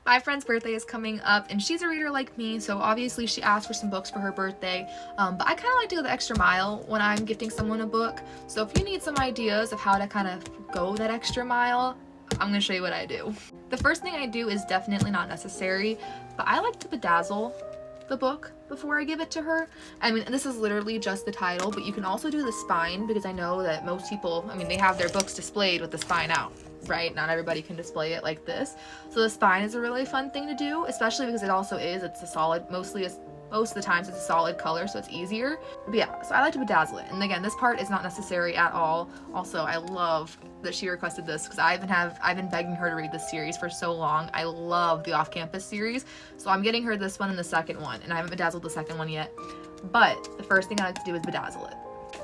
My friend's birthday is coming up and she's a reader like me, so obviously she asked for some books for her birthday, but I kind of like to go the extra mile when I'm gifting someone a book. So if you need some ideas of how to kind of go that extra mile, I'm gonna show you what I do. The first thing I do is definitely not necessary, but I like to bedazzle the book before I give it to her. I mean, this is literally just the title, but you can also do the spine, because I know that most people, I mean, they have their books displayed with the spine out, right? Not everybody can display it like this. So the spine is a really fun thing to do, especially because it's a solid, most of the times it's a solid color, so it's easier. But yeah, so I like to bedazzle it. And again, this part is not necessary at all. Also, I love that she requested this because I've been begging her to read this series for so long. I love the Off-Campus series. So I'm getting her this one and the second one, and I haven't bedazzled the second one yet. But the first thing I like to do is bedazzle it.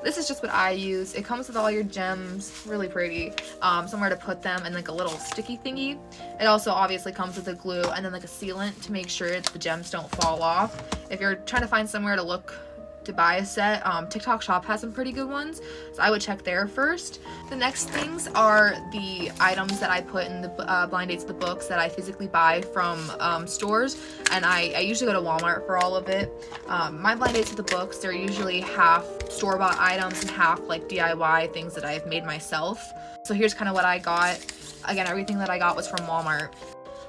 This is just what I use. It comes with all your gems, really pretty, somewhere to put them, and like a little sticky thingy. It also obviously comes with a glue and then like a sealant to make sure the gems don't fall off. If you're trying to find somewhere to buy a set, TikTok Shop has some pretty good ones, so I would check there first. The next things are the items that I put in the blind dates of the books that I physically buy from stores, and I usually go to Walmart for all of it. My blind dates of the books, they're usually half store-bought items and half like DIY things that I've made myself. So here's kind of what I got. Again, everything that I got was from Walmart.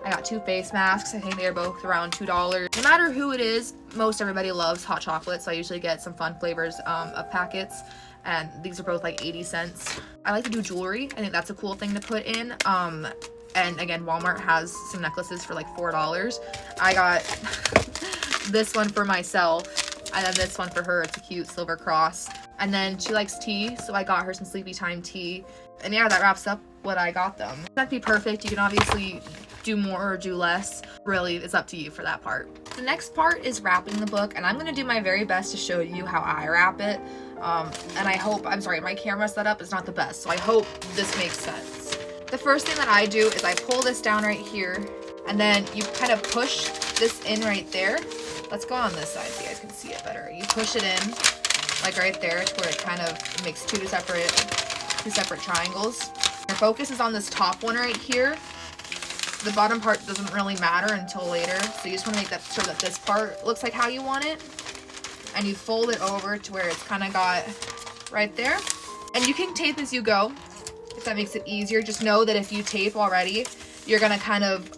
I got 2 face masks. I think they're both around $2. No matter who it is, most everybody loves hot chocolate, so I usually get some fun flavors of packets, and these are both like 80 cents. I like to do jewelry. I think that's a cool thing to put in. And again, Walmart has some necklaces for like $4. I got this one for myself, and then this one for her. It's a cute silver cross. And then she likes tea, so I got her some Sleepy Time tea. And yeah, that wraps up what I got them. It doesn't have to be perfect. You can obviously do more or do less. Really, it's up to you for that part. The next part is wrapping the book, and I'm gonna do my very best to show you how I wrap it. And I hope, I'm sorry, my camera setup is not the best, so I hope this makes sense. The first thing that I do is I pull this down right here, and then you kind of push this in right there. Let's go on this side so you guys can see it better. You push it in, like right there, to where it kind of makes two separate triangles. Your focus is on this top one right here. The bottom part doesn't really matter until later, so you just want to make that sure that this part looks like how you want it, and you fold it over to where it's kind of got right there. And you can tape as you go if that makes it easier. Just know that if you tape already, you're gonna kind of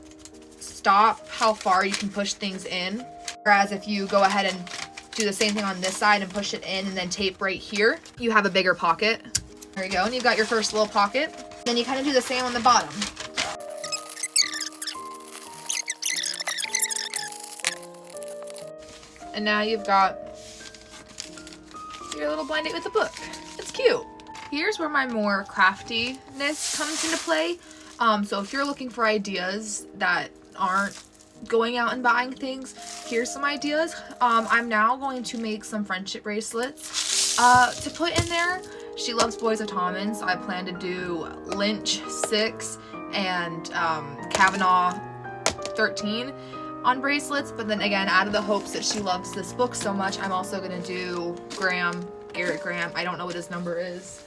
stop how far you can push things in, whereas if you go ahead and do the same thing on this side and push it in and then tape right here, you have a bigger pocket. There you go, and you've got your first little pocket. Then you kind of do the same on the bottom. And now you've got your little blind date with the book. It's cute. Here's where my more craftiness comes into play. So if you're looking for ideas that aren't going out and buying things, here's some ideas. I'm now going to make some friendship bracelets to put in there. She loves Boys of Tommen, so I plan to do Lynch 6 and Kavanaugh 13 on bracelets, but then again, out of the hopes that she loves this book so much, I'm also gonna do Garrett Graham. I don't know what his number is.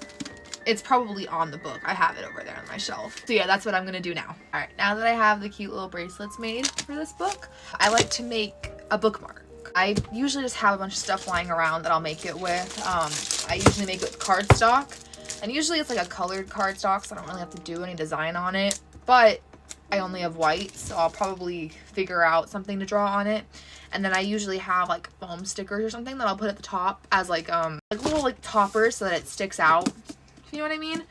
It's probably on the book. I have it over there on my shelf. So yeah, that's what I'm gonna do now. All right, now that I have the cute little bracelets made for this book, I like to make a bookmark. I usually just have a bunch of stuff lying around that I'll make it with. I usually make it with cardstock, and usually it's like a colored cardstock, so I don't really have to do any design on it, but I only have white, so I'll probably figure out something to draw on it. And then I usually have like foam stickers or something that I'll put at the top as like little like toppers so that it sticks out. You know what I mean?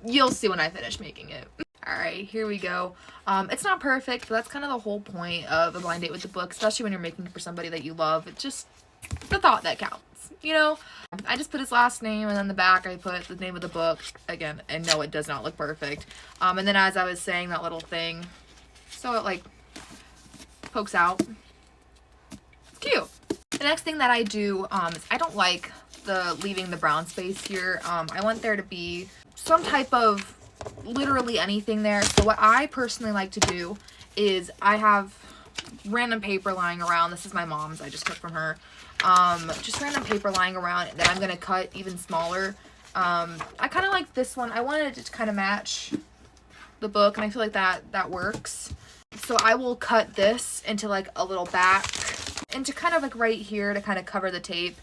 You'll see when I finish making it. All right, here we go. It's not perfect, but that's kind of the whole point of a blind date with the book, especially when you're making it for somebody that you love. It's just the thought that counts, you know? I just put his last name, and then the back I put the name of the book. Again, and no, it does not look perfect. And then as I was saying, that little thing, so it like pokes out. It's cute. The next thing that I do is I don't like leaving the brown space here. I want there to be some type of literally anything there. So what I personally like to do is I have random paper lying around. This is my mom's. I just took from her. Just random paper lying around that I'm gonna cut even smaller. I kind of like this one. I wanted it to kind of match the book, and I feel like that works. So I will cut this into like a little back, into kind of like right here to kind of cover the tape.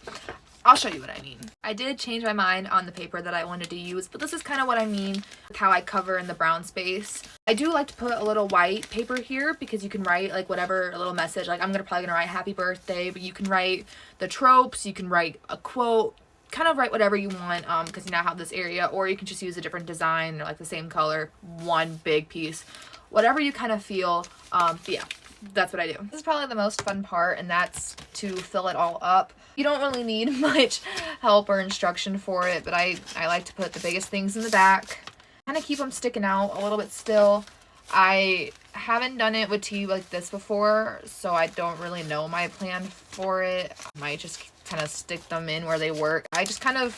I'll show you what I mean. I did change my mind on the paper that I wanted to use, but this is kind of what I mean with how I cover in the brown space. I do like to put a little white paper here because you can write like whatever, a little message. Like I'm probably gonna write happy birthday, but you can write the tropes, you can write a quote, kind of write whatever you want, because you now have this area, or you can just use a different design. They're like the same color, one big piece, whatever you kind of feel. But yeah, that's what I do. This is probably the most fun part, and that's to fill it all up. You don't really need much help or instruction for it, but I like to put the biggest things in the back, kind of keep them sticking out a little bit still. I haven't done it with tea like this before, so I don't really know my plan for it. I might just kind of stick them in where they work. I just kind of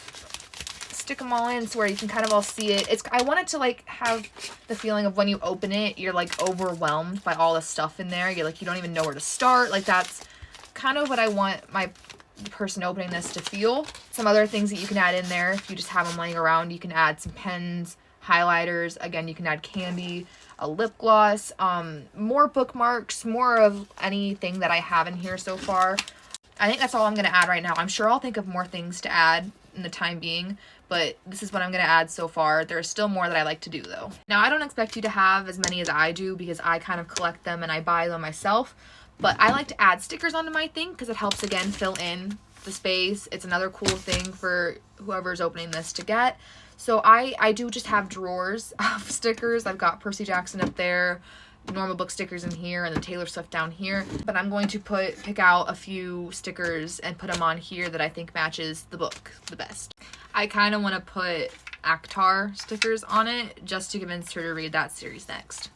stick them all in so where you can kind of all see it. I want it to like have the feeling of when you open it, you're like overwhelmed by all the stuff in there. You're like, you don't even know where to start. Like that's kind of what I want my person opening this to feel. Some other things that you can add in there, if you just have them laying around, you can add some pens, highlighters. Again, you can add candy, a lip gloss, more bookmarks, more of anything that I have in here so far. I think that's all I'm going to add right now. I'm sure I'll think of more things to add in the time being, but this is what I'm going to add so far. There's still more that I like to do though. Now, I don't expect you to have as many as I do because I kind of collect them and I buy them myself, but I like to add stickers onto my thing because it helps, again, fill in the space. It's another cool thing for whoever's opening this to get. So I do just have drawers of stickers. I've got Percy Jackson up there, normal book stickers in here, and the Taylor Swift down here. But I'm going to pick out a few stickers and put them on here that I think matches the book the best. I kind of want to put ACOTAR stickers on it just to convince her to read that series next.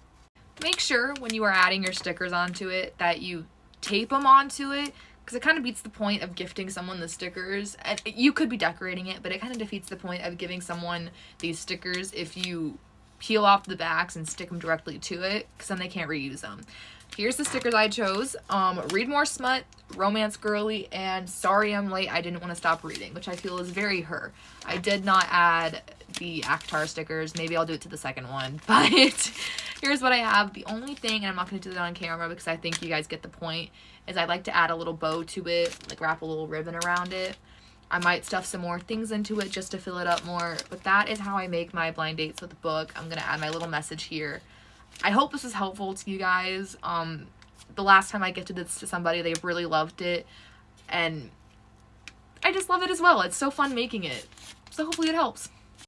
Make sure when you are adding your stickers onto it that you tape them onto it, because it kind of beats the point of gifting someone the stickers. And you could be decorating it, but it kind of defeats the point of giving someone these stickers if you peel off the backs and stick them directly to it, because then they can't reuse them. Here's the stickers I chose. Read More Smut, Romance Girly, and Sorry I'm Late, I Didn't Want to Stop Reading, which I feel is very her. I did not add the ACOTAR stickers. Maybe I'll do it to the second one, but here's what I have. The only thing, and I'm not going to do that on camera because I think you guys get the point, is I like to add a little bow to it, like wrap a little ribbon around it. I might stuff some more things into it just to fill it up more, but that is how I make my blind dates with the book. I'm going to add my little message here. I hope this is helpful to you guys. The last time I gifted this to somebody, they really loved it, and I just love it as well. It's so fun making it, so hopefully it helps.